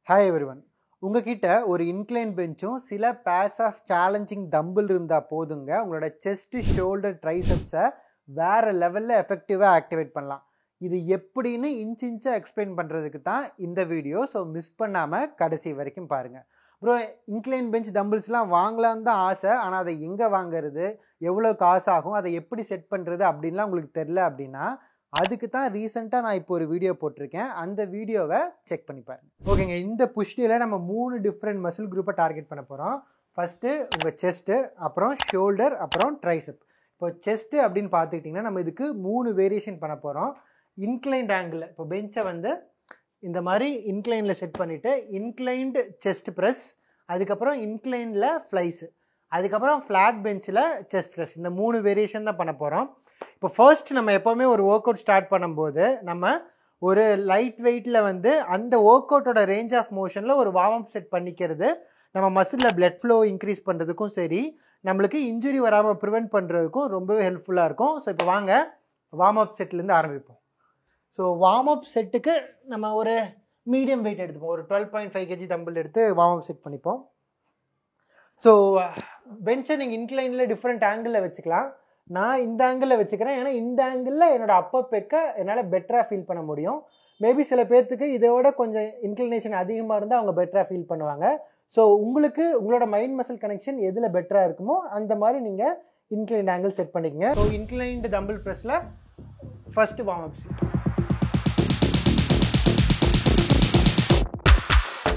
Hi everyone. உங்ககிட்ட ஒரு incline பெஞ்சும் சில பேர்ஸ் ஆஃப் சேலஞ்சிங் டம்பிள் இருந்தால் போதுங்க உங்களோட செஸ்ட் ஷோல்டர் ட்ரைசெப்ஸை வேறு லெவலில் எஃபெக்டிவாக ஆக்டிவேட் பண்ணலாம். இது எப்படின்னு இன்ச்சாக எக்ஸ்பிளைன் பண்ணுறதுக்கு தான் இந்த வீடியோ. ஸோ மிஸ் பண்ணாமல் கடைசி வரைக்கும் பாருங்கள். அப்புறம் இன்க்ளைன் பெஞ்ச் டம்பிள்ஸ்லாம் வாங்கலான்னு தான் ஆசை, ஆனால் அதை எங்கே வாங்கிறது, எவ்வளோ காசு ஆகும், அதை எப்படி செட் பண்ணுறது அப்படின்லாம் உங்களுக்கு தெரில அப்படின்னா அதுக்கு தான் ரீசெண்டாக நான் இப்போ ஒரு வீடியோ போட்டிருக்கேன். அந்த வீடியோவை செக் பண்ணி பாருங்கள். ஓகேங்க, இந்த புஷ்டியில் நம்ம 3 டிஃப்ரெண்ட் மசில் குரூப்பை டார்கெட் பண்ண போகிறோம். ஃபஸ்ட்டு உங்கள் செஸ்ட்டு, அப்புறம் ஷோல்டர், அப்புறம் ட்ரைசெப். இப்போ செஸ்ட்டு அப்படின்னு பார்த்துக்கிட்டிங்கன்னா நம்ம இதுக்கு 3 வேரியேஷன் பண்ண போகிறோம். இன்க்ளைன்ட் ஆங்கிள், இப்போ பெஞ்சை வந்து இந்த மாதிரி இன்க்ளைனில் செட் பண்ணிவிட்டு இன்க்ளைன்டு செஸ்ட் ப்ரெஸ், அதுக்கப்புறம் இன்க்ளைனில் ஃப்ளைஸு, அதுக்கப்புறம் ஃப்ளாட் பெஞ்சில் செஸ்ட் ப்ரெஸ். இந்த 3 வேரியேஷன் தான் பண்ண போகிறோம். இப்போ ஃபர்ஸ்ட் நம்ம எப்போவுமே ஒரு ஒர்க் அவுட் ஸ்டார்ட் பண்ணும்போது நம்ம ஒரு லைட் வெயிட்டில் வந்து அந்த ஒர்க் அவுட்டோட ரேஞ்ச் ஆஃப் மோஷனில் ஒரு வார்ம் அப் செட் பண்ணிக்கிறது நம்ம மசிலில் பிளட் ஃப்ளோ இன்க்ரீஸ் பண்ணுறதுக்கும் சரி, நம்மளுக்கு இன்ஜுரி வராமல் ப்ரிவெண்ட் பண்ணுறதுக்கும் ரொம்பவே ஹெல்ப்ஃபுல்லாக இருக்கும். ஸோ இப்போ வாங்க வார்ம் அப் செட்லேருந்து ஆரம்பிப்போம். ஸோ வார்ம் அப் செட்டுக்கு நம்ம ஒரு மீடியம் வெயிட் எடுத்துப்போம். ஒரு 12.5 kg டம்பிள் எடுத்து வார்ம் அப் செட் பண்ணிப்போம். ஸோ பெஞ்சை நீங்கள் இன்க்ளைனில் டிஃப்ரெண்ட் ஆங்கிளில் வச்சுக்கலாம். நான் இந்த ஆங்கிளில் வச்சுக்கிறேன், ஏன்னா இந்த ஆங்கிளில் என்னோடய அப்பர் பெக்கை என்னால் பெட்டராக ஃபீல் பண்ண முடியும். மேபி சில பேர்த்துக்கு இதோட கொஞ்சம் இன்க்ளினேஷன் அதிகமாக இருந்தால் அவங்க பெட்டராக ஃபீல் பண்ணுவாங்க. ஸோ உங்களுக்கு உங்களோட மைண்ட் மசில் கனெக்ஷன் எதில் பெட்டராக இருக்குமோ அந்த மாதிரி நீங்கள் இன்க்ளைன்ட் ஆங்கிள் செட் பண்ணிக்கங்க. ஸோ இன்க்ளைன்டு டம்பிள் ப்ரெஸ்ஸில் first warm up set.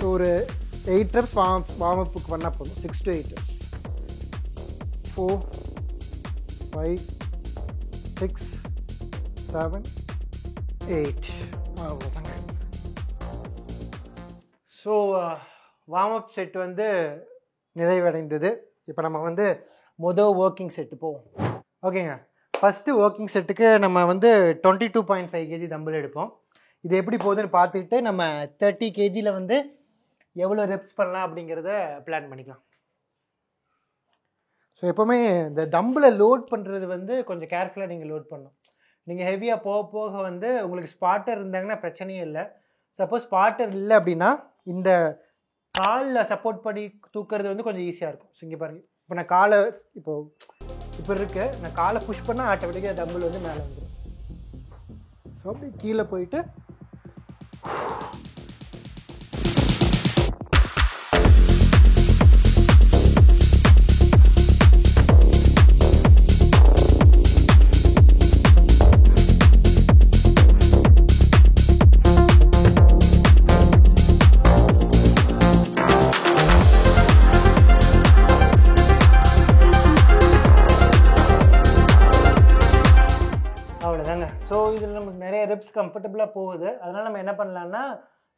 So ஒரு 8 reps வார்ம் அப்புக்கு பண்ணால் போதும். 6 to 8 reps. 4 5 6 7 8. அவ்வளோதாங்க. ஸோ வார்ம் அப் செட் வந்து நிறைவடைந்தது. இப்போ நம்ம வந்து மொதல் ஒர்க்கிங் செட்டு போவோம். ஓகேங்க, ஃபஸ்ட்டு ஒர்க்கிங் செட்டுக்கு நம்ம வந்து 22.5 kg டம்பிள் எடுப்போம். இது எப்படி போகுதுன்னு பார்த்துக்கிட்டு நம்ம 30 kgயில் வந்து எவ்வளோ ரெப்ஸ் பண்ணலாம் அப்படிங்கிறத பிளான் பண்ணிக்கலாம். ஸோ எப்போவுமே இந்த டம்பிளை லோட் பண்ணுறது வந்து கொஞ்சம் கேர்ஃபுல்லாக நீங்கள் லோட் பண்ணணும். நீங்கள் ஹெவியாக போக போக வந்து உங்களுக்கு ஸ்பாட்டர் இருந்தாங்கன்னா பிரச்சனையே இல்லை. சப்போஸ் ஸ்பாட்டர் இல்லை அப்படின்னா இந்த காலில் சப்போர்ட் பண்ணி தூக்குறது வந்து கொஞ்சம் ஈஸியாக இருக்கும். ஸோ இங்கே பாருங்கள், இப்போ நான் காலை இப்போ இருக்கு, நான் காலை புஷ் பண்ணால் ஆட்டோமேட்டிக்காக டம்பிள் வந்து மேலே வந்துடும். ஸோ அப்படி கீழே போயிட்டு அவ்வளோதாங்க. ஸோ இதில் நமக்கு நிறைய ரெப்ஸ் கம்ஃபர்டபுளாக போகுது. அதனால் நம்ம என்ன பண்ணலான்னா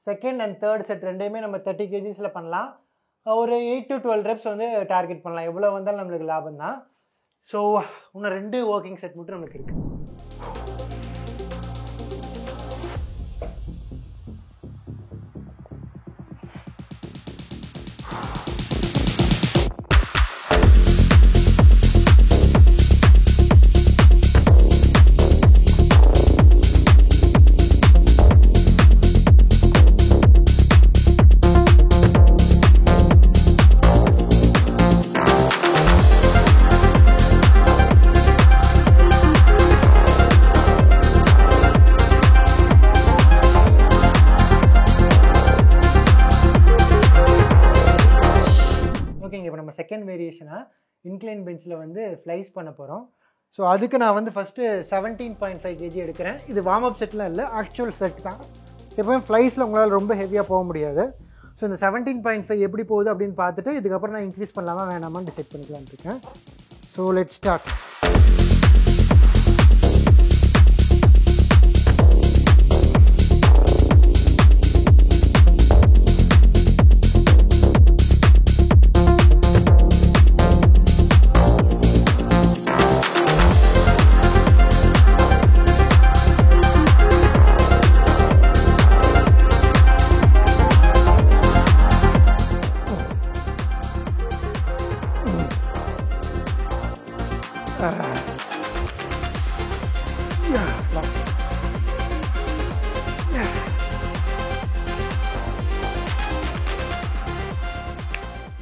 செகண்ட் அண்ட் தேர்ட் செட் ரெண்டையுமே நம்ம 30 kgs பண்ணலாம். ஒரு 8 to 12 reps வந்து டார்கெட் பண்ணலாம். எவ்வளோ வந்தாலும் நம்மளுக்கு லாபம் தான். ஸோ இன்னும் 2 ஒர்க்கிங் செட் மட்டும் நமக்கு இருக்குது. இப்போ நம்ம செகண்ட் வேரியேஷனாக இன்க்ளைன் பெஞ்சில் வந்து ஃப்ளைஸ் பண்ண போகிறோம். ஸோ அதுக்கு நான் வந்து ஃபஸ்ட்டு 17.5 kg எடுக்கிறேன். இது வார்ம் அப் செட்லாம் இல்லை, ஆக்சுவல் செட் தான். எப்போவுமே ஃப்ளைஸில் உங்களால் ரொம்ப ஹெவியாக போக முடியாது. ஸோ இந்த 17.5 எப்படி போகுது அப்படின்னு பார்த்துட்டு இதுக்கப்புறம் நான் இன்க்ரீஸ் பண்ணலாமா வேணாமான்னு டிசைட் பண்ணிக்கலான்னு இருக்கேன். So let's start.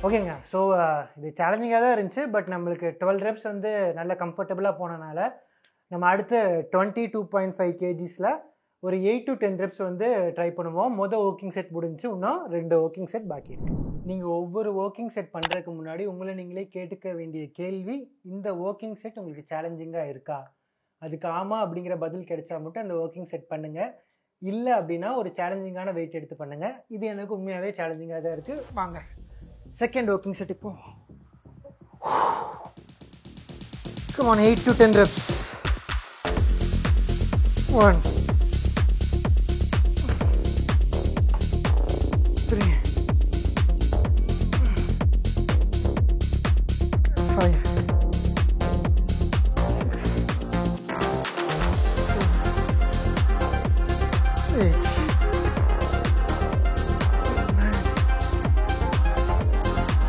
ஓகேங்க. ஸோ இது சேலஞ்சிங்காக தான் இருந்துச்சு. பட் நம்மளுக்கு 12 reps வந்து நல்ல கம்ஃபர்டபுளாக போனனால நம்ம அடுத்து 22.5 kgsல ஒரு 8 to 10 reps வந்து ட்ரை பண்ணுவோம். ஒர்க்கிங் செட் முடிஞ்சு, இன்னும் 2 ஒர்க்கிங் செட் பாக்கி இருக்குது. நீங்கள் ஒவ்வொரு ஒர்க்கிங் செட் பண்ணுறதுக்கு முன்னாடி உங்களை நீங்களே கேட்டுக்க வேண்டிய கேள்வி, இந்த ஒர்க்கிங் செட் உங்களுக்கு சேலஞ்சிங்காக இருக்கா? அதுக்கு ஆமாம் அப்படிங்கிற பதில் கிடைச்சா மட்டும் அந்த ஒர்க்கிங் செட் பண்ணுங்கள். இல்லை அப்படின்னா ஒரு சேலஞ்சிங்கான வெயிட் எடுத்து பண்ணுங்கள். இது எனக்கு உண்மையாகவே சேலஞ்சிங்காக தான் இருக்குது. வாங்க செகண்ட் ஒர்க்கிங் செட் இப்போ. Come on, 8 to 10 reps. 1 3 5 6 8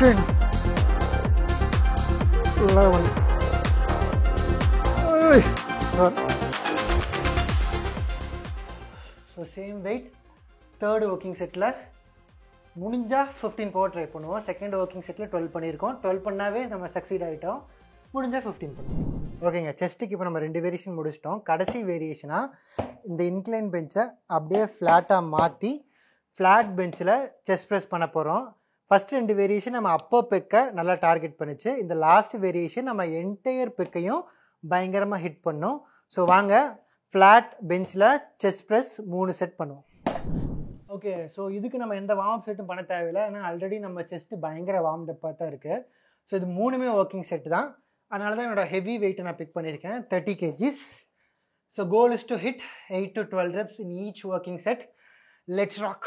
10 11 so same wait third working settle முடிஞ்சால் 15 போக ட்ரை பண்ணுவோம். செகண்ட் ஒர்க்கிங் செட்டில் 12 பண்ணியிருக்கோம். 12 பண்ணாவே நம்ம சக்சீட் ஆகிட்டோம். முடிஞ்சால் 15 பண்ணுவோம். ஓகேங்க, செஸ்ட்டுக்கு இப்போ நம்ம 2 வேரியேஷன் முடிச்சிட்டோம். கடைசி வேரியேஷனாக இந்த இன்க்ளைன் பெஞ்சை அப்படியே ஃப்ளாட்டாக மாற்றி ஃப்ளாட் பெஞ்சில் செஸ்ட் ப்ரெஸ் பண்ண போகிறோம். ஃபஸ்ட் 2 வேரியேஷன் நம்ம அப்பர் பெக்கை நல்லா டார்கெட் பண்ணிச்சு. இந்த லாஸ்ட் வேரியேஷன் நம்ம என்டையர் பெக்கையும் பயங்கரமாக ஹிட் பண்ணோம். ஸோ வாங்க ஃப்ளாட் பெஞ்சில் செஸ்ட் ப்ரெஸ் 3 செட் பண்ணுவோம். ஓகே, ஸோ இதுக்கு நம்ம எந்த வார்ம் அப் செட்டும் பண்ண தேவையில்லை. ஏன்னா ஆல்ரெடி நம்ம செஸ்ட்டு பயங்கர வார்ம் அப்பாக தான் இருக்குது. ஸோ இது 3மே ஒர்க்கிங் செட் தான். அதனால தான் என்னோட ஹெவி வெயிட்டை நான் பிக் பண்ணியிருக்கேன், 30 kgs. So goal is to hit 8 to 12 reps in each working set. Let's rock.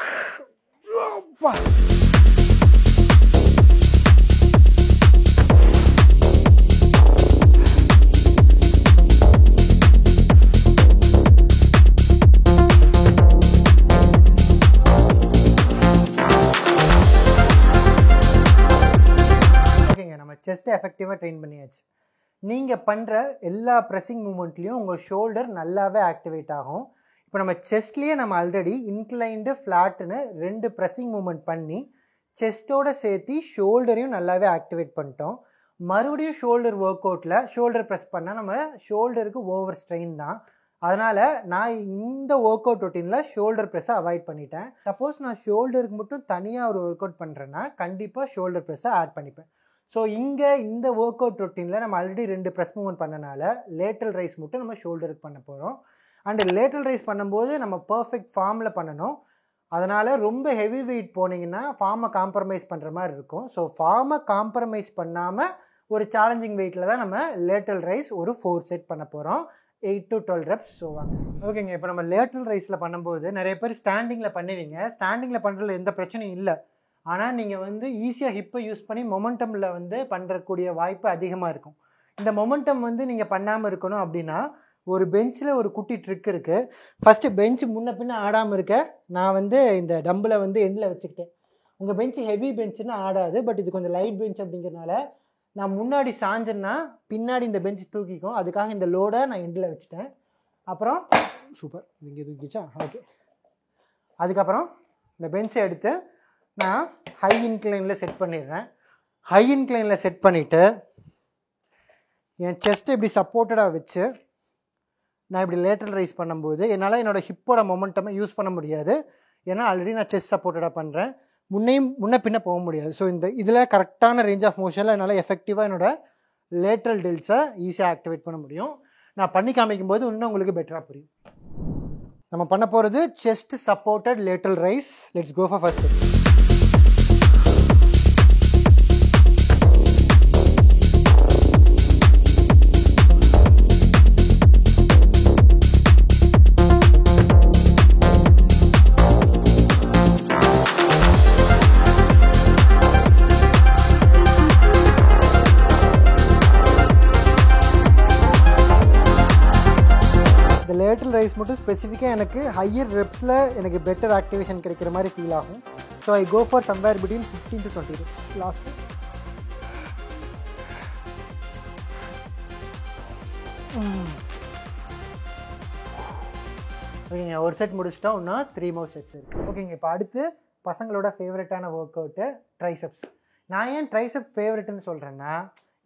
செஸ்ட்டை எஃபெக்டிவாக ட்ரெயின் பண்ணியாச்சு. நீங்கள் பண்ணுற எல்லா ப்ரெஸ்ஸிங் மூமெண்ட்லேயும் உங்கள் ஷோல்டர் நல்லாவே ஆக்டிவேட் ஆகும். இப்போ நம்ம செஸ்ட்லேயே நம்ம ஆல்ரெடி இன்க்ளைண்டு ஃப்ளாட்டுன்னு 2 ப்ரெஸ்ஸிங் மூமெண்ட் பண்ணி செஸ்ட்டோடு சேர்த்து ஷோல்டரையும் நல்லாவே ஆக்டிவேட் பண்ணிட்டோம். மறுபடியும் ஷோல்டர் ஒர்க் அவுட்டில் ஷோல்டர் ப்ரெஸ் பண்ணால் நம்ம ஷோல்டருக்கு ஓவர் ஸ்ட்ரெயின் தான். அதனால் நான் இந்த ஒர்க் அவுட் ரொட்டீனில் ஷோல்டர் ப்ரெஸ்ஸை அவாய்ட் பண்ணிட்டேன். சப்போஸ் நான் ஷோல்டருக்கு மட்டும் தனியாக ஒரு ஒர்க் அவுட் பண்ணுறேன்னா கண்டிப்பாக ஷோல்டர் ப்ரெஸ்ஸை ஆட் பண்ணிப்பேன். ஸோ இங்கே இந்த ஒர்க் அவுட் ரொட்டீனில் நம்ம ஆல்ரெடி 2 ப்ரெஸ் மூவ்மெண்ட் பண்ணனால லேட்டரல் ரைஸ் மட்டும் நம்ம ஷோல்டருக்கு பண்ண போகிறோம். அண்டு லேட்டரல் ரைஸ் பண்ணும்போது நம்ம பர்ஃபெக்ட் ஃபார்மில் பண்ணணும். அதனால் ரொம்ப ஹெவி வெயிட் போனீங்கன்னா ஃபார்மை காம்ப்ரமைஸ் பண்ணுற மாதிரி இருக்கும். ஸோ ஃபார்மை காம்ப்ரமைஸ் பண்ணாமல் ஒரு சேலஞ்சிங் வெயிட்டில் தான் நம்ம லேட்டரல் ரைஸ் ஒரு 4 செட் பண்ண போகிறோம், 8 to 12 reps. ஸோ வாங்க. ஓகேங்க, இப்போ நம்ம லேட்டரல் ரைஸில் பண்ணும்போது நிறைய பேர் ஸ்டாண்டிங்கில் பண்ணுவீங்க. ஸ்டாண்டிங்கில் பண்ணுறதுல எந்த பிரச்சனையும் இல்லை. ஆனால் நீங்கள் வந்து ஈஸியாக ஹிப்பை யூஸ் பண்ணி மொமெண்டமில் வந்து பண்ணுறக்கூடிய வாய்ப்பு அதிகமாக இருக்கும். இந்த மொமெண்டம் வந்து நீங்கள் பண்ணாமல் இருக்கணும் அப்படின்னா ஒரு பெஞ்சில் ஒரு குட்டி ட்ரிக் இருக்குது. ஃபஸ்ட்டு பெஞ்சு முன்ன பின்ன ஆடாமல் இருக்க நான் வந்து இந்த டம்பில் வந்து எண்டில் வச்சுக்கிட்டேன். உங்கள் பெஞ்சு ஹெவி பெஞ்சுன்னா ஆடாது, பட் இது கொஞ்சம் லைட் பெஞ்ச் அப்படிங்கிறனால நான் முன்னாடி சாஞ்சேன்னா பின்னாடி இந்த பெஞ்சு தூக்கிக்கும். அதுக்காக இந்த லோடை நான் எண்டில் வச்சுட்டேன். அப்புறம் சூப்பர், இங்கே தூக்கிச்சா? ஓகே. அதுக்கப்புறம் இந்த பெஞ்சை எடுத்து நான் ஹை இன்க்ளைனில் செட் பண்ணிடுறேன். ஹை இன்க்ளைனில் செட் பண்ணிவிட்டு என் செஸ்ட்டை இப்படி சப்போர்ட்டடாக வச்சு நான் இப்படி லேட்டரல் ரைஸ் பண்ணும்போது என்னால் என்னோடய ஹிப்போட மொமெண்டமை யூஸ் பண்ண முடியாது. ஏன்னா ஆல்ரெடி நான் செஸ்ட் சப்போர்ட்டடாக பண்ணுறேன். முன்ன பின்ன போக முடியாது. ஸோ இதில் கரெக்டான ரேஞ்ச் ஆஃப் மோஷனில் என்னால் எஃபெக்டிவாக என்னோடய லேட்டரல் டெல்ஸை ஈஸியாக ஆக்டிவேட் பண்ண முடியும். நான் பண்ணி காமிக்கும்போது இன்னும் உங்களுக்கு பெட்டராக புரியும். நம்ம பண்ண போகிறது chest supported lateral raise. Let's go for first set. Lateral raise மட்டும் ஸ்பெசிஃபிக்காக எனக்கு ஹையர் ரெப்ஸில் எனக்கு பெட்டர் ஆக்டிவேஷன் கிடைக்கிற மாதிரி ஃபீல் ஆகும். So I go for somewhere between 15 to 20 reps last. ஓகேங்க, ஒரு செட் முடிச்சிட்டோம். இன்னும் 3 more sets இருக்குது. ஓகேங்க, இப்போ அடுத்து பசங்களோட ஃபேவரட்டான ஒர்க் அவுட்டு ட்ரைசெப்ஸ். நான் ஏன் ட்ரைசெப் ஃபேவரட்னு சொல்கிறேன்னா,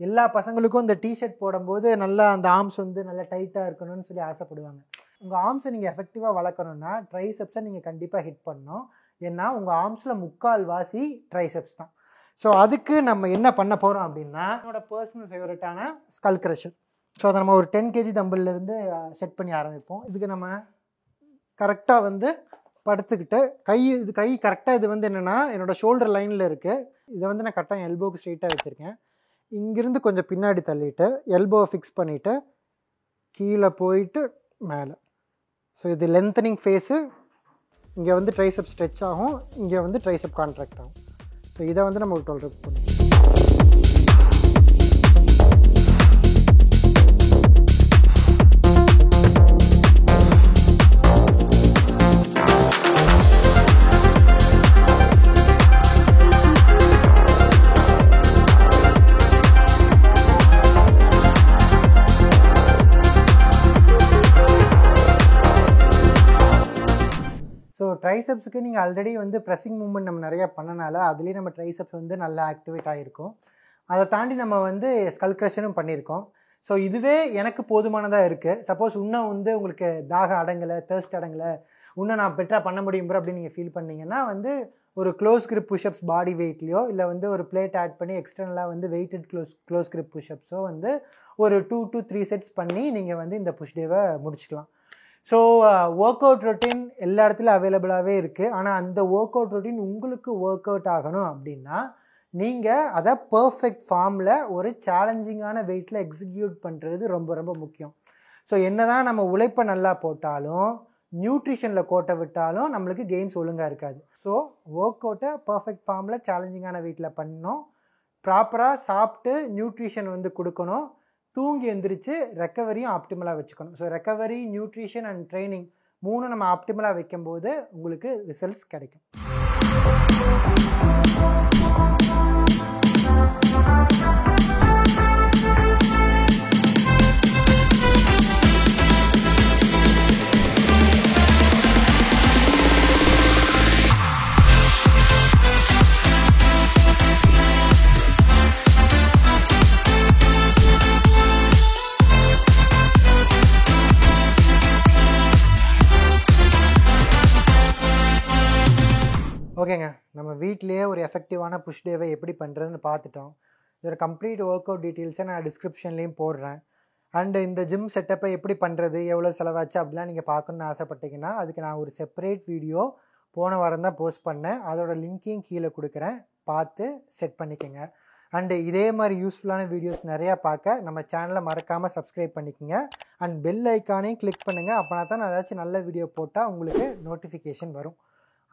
எல்லா பசங்களுக்கும் இந்த டிஷர்ட் போடும்போது நல்லா அந்த ஆர்ம்ஸ் வந்து நல்லா டைட்டாக இருக்கணும்னு சொல்லி ஆசைப்படுவாங்க. உங்கள் ஆர்ம்ஸை நீங்கள் எஃபெக்டிவாக வளர்க்கணுன்னா ட்ரைசெப்ஸை நீங்கள் கண்டிப்பாக ஹிட் பண்ணணும். ஏன்னா உங்கள் ஆர்ம்ஸில் 3/4 ட்ரைசெப்ஸ் தான். ஸோ அதுக்கு நம்ம என்ன பண்ண போகிறோம் அப்படின்னா, என்னோட பர்சனல் ஃபேவரட்டான ஸ்கல் க்ரஷர். ஸோ அதை நம்ம ஒரு 10 kg தம்பிள்லேருந்து செட் பண்ணி ஆரம்பிப்போம். இதுக்கு நம்ம கரெக்டாக வந்து படுத்துக்கிட்டு கை கரெக்டாக இது வந்து என்னென்னா என்னோடய ஷோல்டர் லைனில் இருக்குது. இதை வந்து நான் கரெக்டாக எல்போவுக்கு ஸ்ட்ரெயிட்டாக வச்சுருக்கேன். இங்கிருந்து கொஞ்சம் பின்னாடி தள்ளிட்டு எல்போவை ஃபிக்ஸ் பண்ணிவிட்டு கீழே போயிட்டு மேலே. ஸோ இது லென்த்தனிங் ஃபேஸு. இங்கே வந்து ட்ரைசெப் ஸ்ட்ரெச் ஆகும், இங்கே வந்து ட்ரைசெப் கான்ட்ராக்ட் ஆகும். ஸோ இதை வந்து நம்ம ஒரு 12 reps பண்ணுவோம். ட்ரைசெப்ஸுக்கு நீங்கள் ஆல்ரெடி வந்து ப்ரெஸ்ஸிங் மூவ்மெண்ட் நம்ம நிறையா பண்ணனால அதுலேயே நம்ம ட்ரைசெப்ஸ் வந்து நல்லா ஆக்டிவேட் ஆகிருக்கும். அதை தாண்டி நம்ம வந்து ஸ்கல் க்ரஷரும் பண்ணியிருக்கோம். ஸோ இதுவே எனக்கு போதுமானதாக இருக்குது. சப்போஸ் இன்னும் வந்து உங்களுக்கு தாகம் அடங்கலை, தேர்ஸ்ட் அடங்கலை, இன்னும் நான் பெட்டராக பண்ண முடியும் அப்படின்னு நீங்கள் ஃபீல் பண்ணிங்கன்னா வந்து ஒரு க்ளோஸ் கிரிப் புஷ்அப்ஸ் பாடி வெயிட்லையோ இல்லை வந்து ஒரு பிளேட் ஆட் பண்ணி எக்ஸ்டர்னலாக வந்து வெயிட்டட் க்ளோஸ் கிரிப் புஷ்அப்ஸோ வந்து ஒரு 2 to 3 sets பண்ணி நீங்கள் வந்து இந்த புஷ் டேவை முடிச்சுக்கலாம். ஸோ ஒர்க் அவுட் ரொட்டீன் எல்லா இடத்துலையும் அவைலபிளாகவே இருக்குது. ஆனால் அந்த ஒர்க் அவுட் ரொட்டீன் உங்களுக்கு ஒர்க் அவுட் ஆகணும் அப்படின்னா நீங்கள் அதை பர்ஃபெக்ட் ஃபார்மில் ஒரு சேலஞ்சிங்கான வெயிட்டில் எக்ஸிக்யூட் பண்ணுறது ரொம்ப ரொம்ப முக்கியம். ஸோ என்ன தான் நம்ம உழைப்பை நல்லா போட்டாலும் நியூட்ரிஷனில் கோட்டை விட்டாலும் நம்மளுக்கு கெயின்ஸ் ஒழுங்காக இருக்காது. ஸோ ஒர்க் அவுட்டை பர்ஃபெக்ட் ஃபார்மில் சேலஞ்சிங்கான வெயிட்டில் பண்ணணும். ப்ராப்பராக சாப்பிட்டு நியூட்ரிஷன் வந்து கொடுக்கணும். தூங்கி எந்திரிச்சு ரெக்கவரியும் ஆப்டிமலாக வச்சுக்கணும். So recovery, nutrition and training 3 நம்ம ஆப்டிமலாக வைக்கும்போது உங்களுக்கு ரிசல்ட்ஸ் கிடைக்கும். ஓகேங்க, நம்ம வீட்லேயே ஒரு எஃபெக்டிவான புஷ் டேவை எப்படி பண்ணுறதுன்னு பார்த்துட்டோம். இதோட கம்ப்ளீட் ஒர்க் அவுட் டீட்டெயில்ஸை நான் டிஸ்கிரிப்ஷன்லேயும் போடுறேன். அண்டு இந்த ஜிம் செட்டப்பை எப்படி பண்ணுறது, எவ்வளோ செலவாச்சு அப்படிலாம் நீங்கள் பார்க்கணுன்னு ஆசைப்பட்டீங்கன்னா அதுக்கு நான் ஒரு செப்பரேட் வீடியோ போன வாரம் தான் போஸ்ட் பண்ணேன். அதோட லிங்க்கையும் கீழே கொடுக்குறேன், பார்த்து செட் பண்ணிக்கோங்க. அண்டு இதே மாதிரி யூஸ்ஃபுல்லான வீடியோஸ் நிறையா பார்க்க நம்ம சேனலை மறக்காமல் சப்ஸ்கிரைப் பண்ணிக்கோங்க. அண்ட் பெல் ஐக்கானையும் கிளிக் பண்ணுங்கள். அப்போனா தான் நான் ஏதாச்சும் நல்ல வீடியோ போட்டால் உங்களுக்கு நோட்டிஃபிகேஷன் வரும்.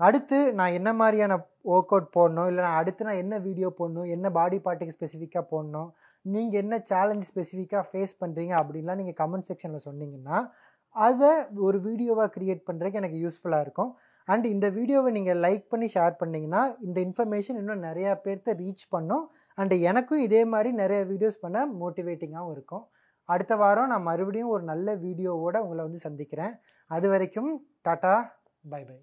அடுத்து நான் என்ன மாதிரியான ஒர்க் அவுட் போடணும், இல்லை நான் அடுத்து நான் என்ன வீடியோ போடணும், என்ன பாடி பார்ட்டுக்கு ஸ்பெசிஃபிக்காக போடணும், நீங்கள் என்ன சேலஞ்ச் ஸ்பெசிஃபிக்காக ஃபேஸ் பண்ணுறீங்க அப்படின்லாம் நீங்கள் கமெண்ட் செக்ஷனில் சொன்னீங்கன்னா அதை ஒரு வீடியோவாக க்ரியேட் பண்ணுறதுக்கு எனக்கு யூஸ்ஃபுல்லாக இருக்கும். அண்ட் இந்த வீடியோவை நீங்கள் லைக் பண்ணி ஷேர் பண்ணிங்கன்னா இந்த இன்ஃபர்மேஷன் இன்னும் நிறையா பேர்த்த ரீச் பண்ணும். அண்டு எனக்கும் இதே மாதிரி நிறைய வீடியோஸ் பண்ண மோட்டிவேட்டிங்காகவும் இருக்கும். அடுத்த வாரம் நான் மறுபடியும் ஒரு நல்ல வீடியோவோடு உங்களை வந்து சந்திக்கிறேன். அது வரைக்கும் டாட்டா, பை பை.